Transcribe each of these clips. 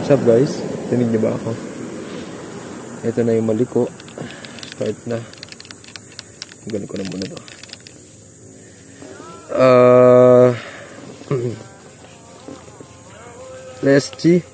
What's up guys? Tinig niyo ba ako? Ito na yung maliko. Start na. Ganun ko na muna to. Let's see.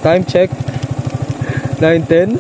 Time check. 9:10.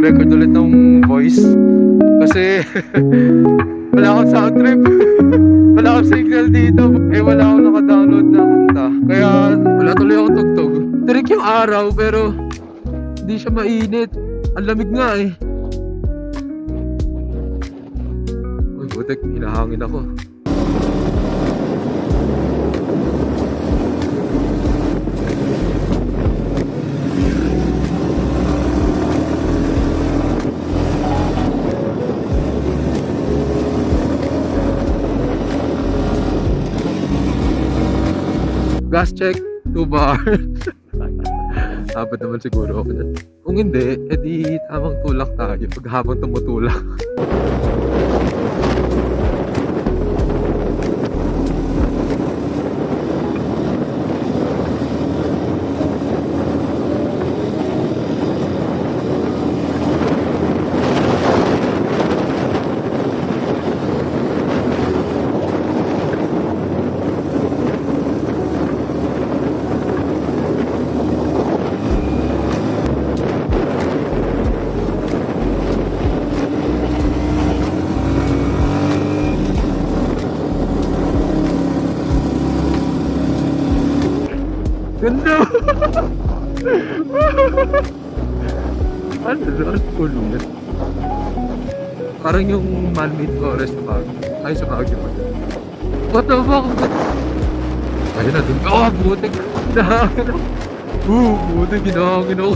mag-record ulit ng voice. Kasi wala akong sound trip. Wala akong signal dito. Eh wala akong naka-download na kanta. Kaya wala tuloy akong tugtog. Tirik yung araw pero hindi siya mainit. Ang lamig nga eh. Uy, butik, hinahangin ako. Gas check, 2 bars. Apat naman siguro ako dyan. Kung hindi, edi tamang tulak tayo pag habang tumutulak. Ganda! Ano puno yan? Parang yung man-made forest sa Baguio. Ay, sa Baguio pa. What the fuck? Ayun na dun. Oh, butik! Hinahangin ako! Butik! Hinahangin ako!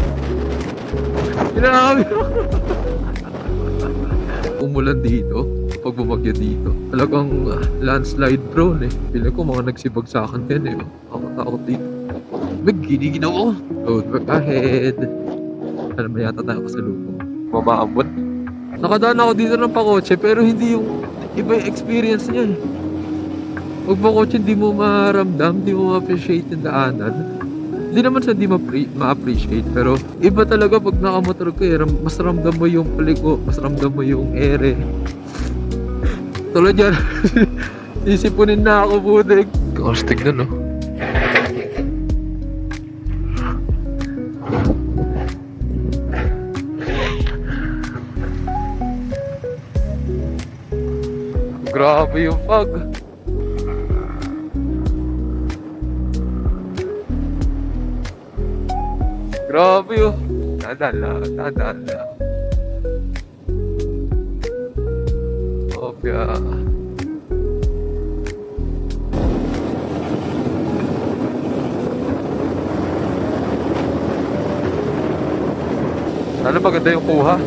Hinahangin ako! Umulan dito. Pag bumagya dito. Talagang landslide prone eh. Pila ko mga nagsibagsakan din eh. Takot dito. Giniginaw ko. Road ahead. Alam mo yata tayo kasalubong. Mamaambot. Nakadaan ako dito ng pakotse pero hindi yung iba yung experience niya eh. Pag pakotse hindi mo maramdam, hindi mo ma-appreciate yung daanan. Hindi naman sa hindi ma-appreciate pero iba talaga pag nakamotor ka eh. Mas ramdam mo yung paliko, mas ramdam mo yung ere. Tulad yan. Isipunin na ako budik. Kaustig na no. Grabe yung fog. Grabe yun. Tandaan na. Opya. Sana maganda yung kuha.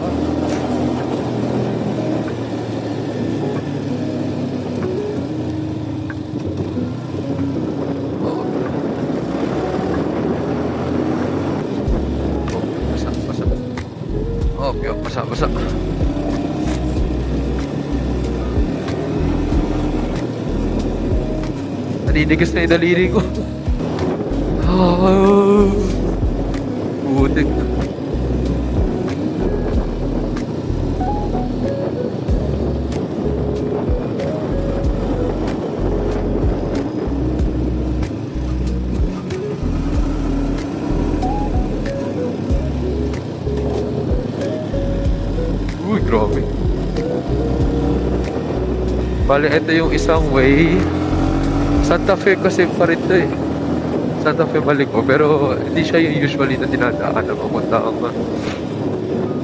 Basa. Naninigas na yung daliri ko. Butik. Grabe. Bale, ito yung isang way. Santa Fe kasi pa rin to eh. Santa Fe balik ko. Pero hindi siya yung usually na dinadaan na papunta ang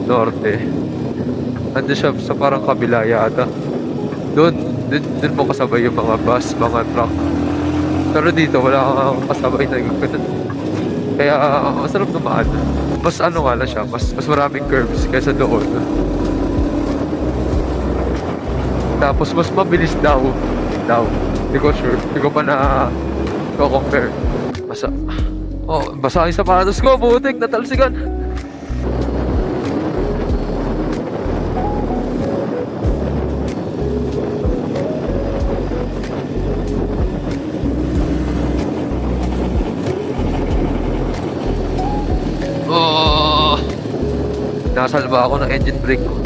norte. Ando siya sa parang kabila yata. Doon mo kasabay yung mga bus, mga truck. Pero dito wala kang kasabay na gano'n. Kaya masarap dumaan. Mas ano nga lang siya, mas maraming curves kaysa doon. Tapos mas mabilis daw. Hindi ko sure. Hindi ko pa na compare. Basa yung sapatos ko. Butik, natalsikan. Nasalba ako ng engine brake ko.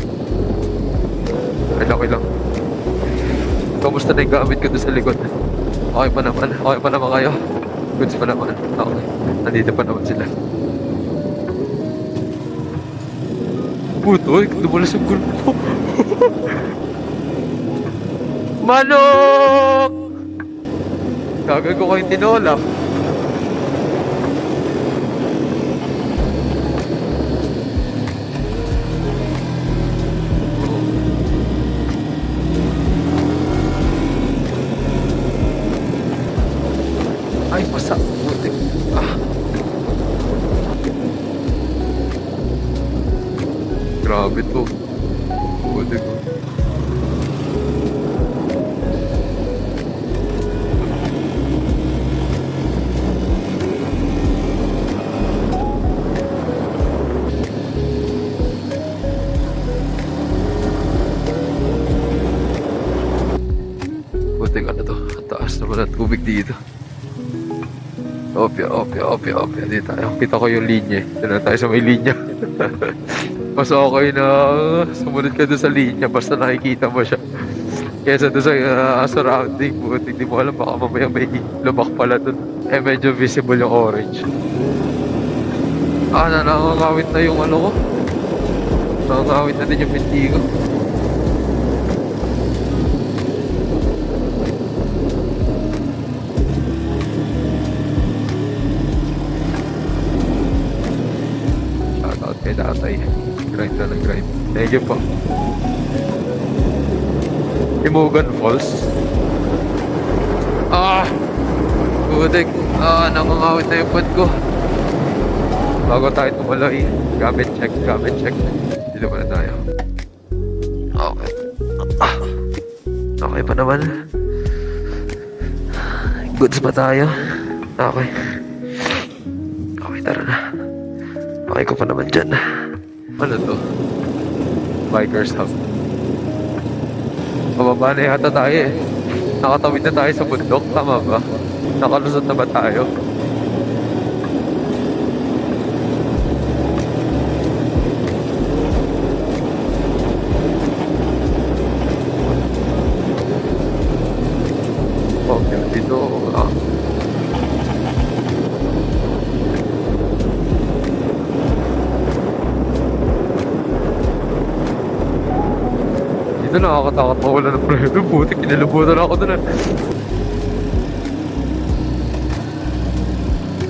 Okay lang. Kamusta na yung gamit ko doon sa likod? Okay pa naman kayo. Goods pa naman. Okay. Nandito pa naman sila. Puto, dumulas yung gulpo. Manok! Gagawin ko kayong tinola. Ay, basa. Butik. Grabe to. Butik ko. Butik ano to. Ang taas naman ang tubig dito. Opya. Dito tayo. Kita ko yung linya. Doon na tayo sa may linya. Mas okay na sumunod ka doon sa linya basta nakikita mo siya. Kesa doon sa surrounding. Butik, di mo alam baka mamaya may lumak pala doon. Eh medyo visible yung orange. Nakakawit na yung ano ko. Nakakawit na din yung binti ko. Kay tatay. Grind na grind. Thank you po. Imogan Falls. Butik. Nangangawit na yung foot ko. Bago tayo tumaloy. Gamit check. Dito pa na tayo. Okay. Okay pa naman. Goods pa tayo. Okay. Okay, tara na. Okay ko pa naman dyan. Ano to? Bikers Hub. Mababa na yata tayo eh. Nakatawid na tayo sa bundok. Tama ba? Nakalusot na ba tayo? Okay, dito. Dito nakakatakot na wala ng preno. Buti, kinalabutan ako doon.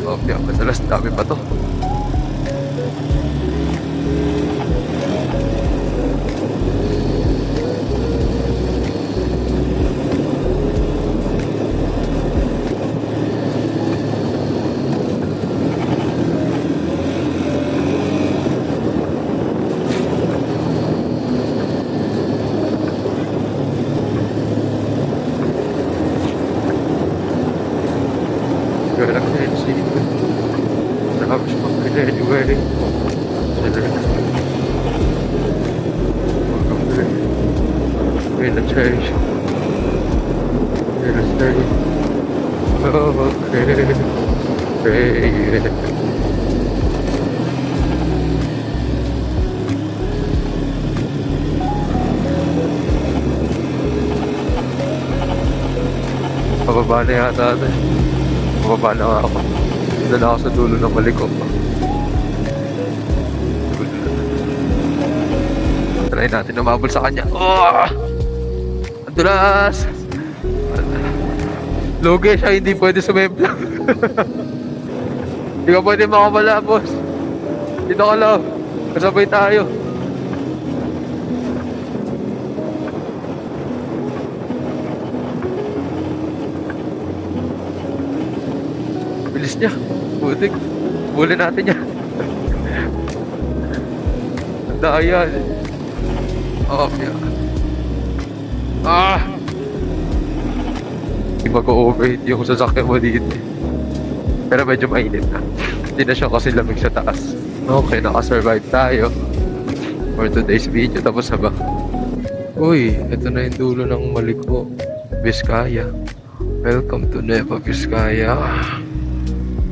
Okay, madalas dami pa to. Anyway, change. Okay. Pababa na yata natin. Pababa na ako. Doon na ako sa dulo ng malikot. Try natin umabol sa kanya. Oh! Ang dulas! Lugi siya, hindi pwede sumemplang. Hindi ka pwede makamala, boss. Dito ka lang. Kasabay tayo. Bilis niya. Butik. Bulin natin niya. Ang daya. Okay. Hindi mag-overheat yung sasakyan mo dito. Pero medyo mainit na. Hindi na siya kasi lamig sa taas. Okay, nakasurvive tayo for today's video. Tapos na ba? Uy, ito na yung dulo ng Maliko, Vizcaya. Welcome to Nueva Vizcaya.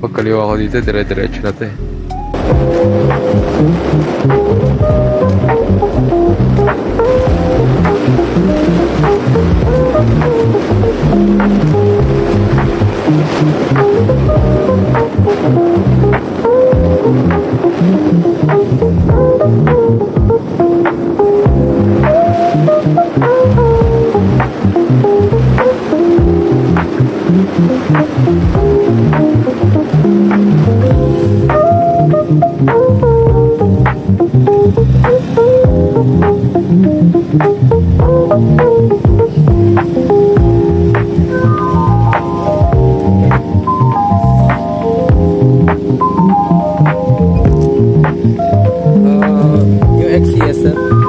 Pagkaliwa ko dito, dire-diretso na to eh. Yung XCS sir.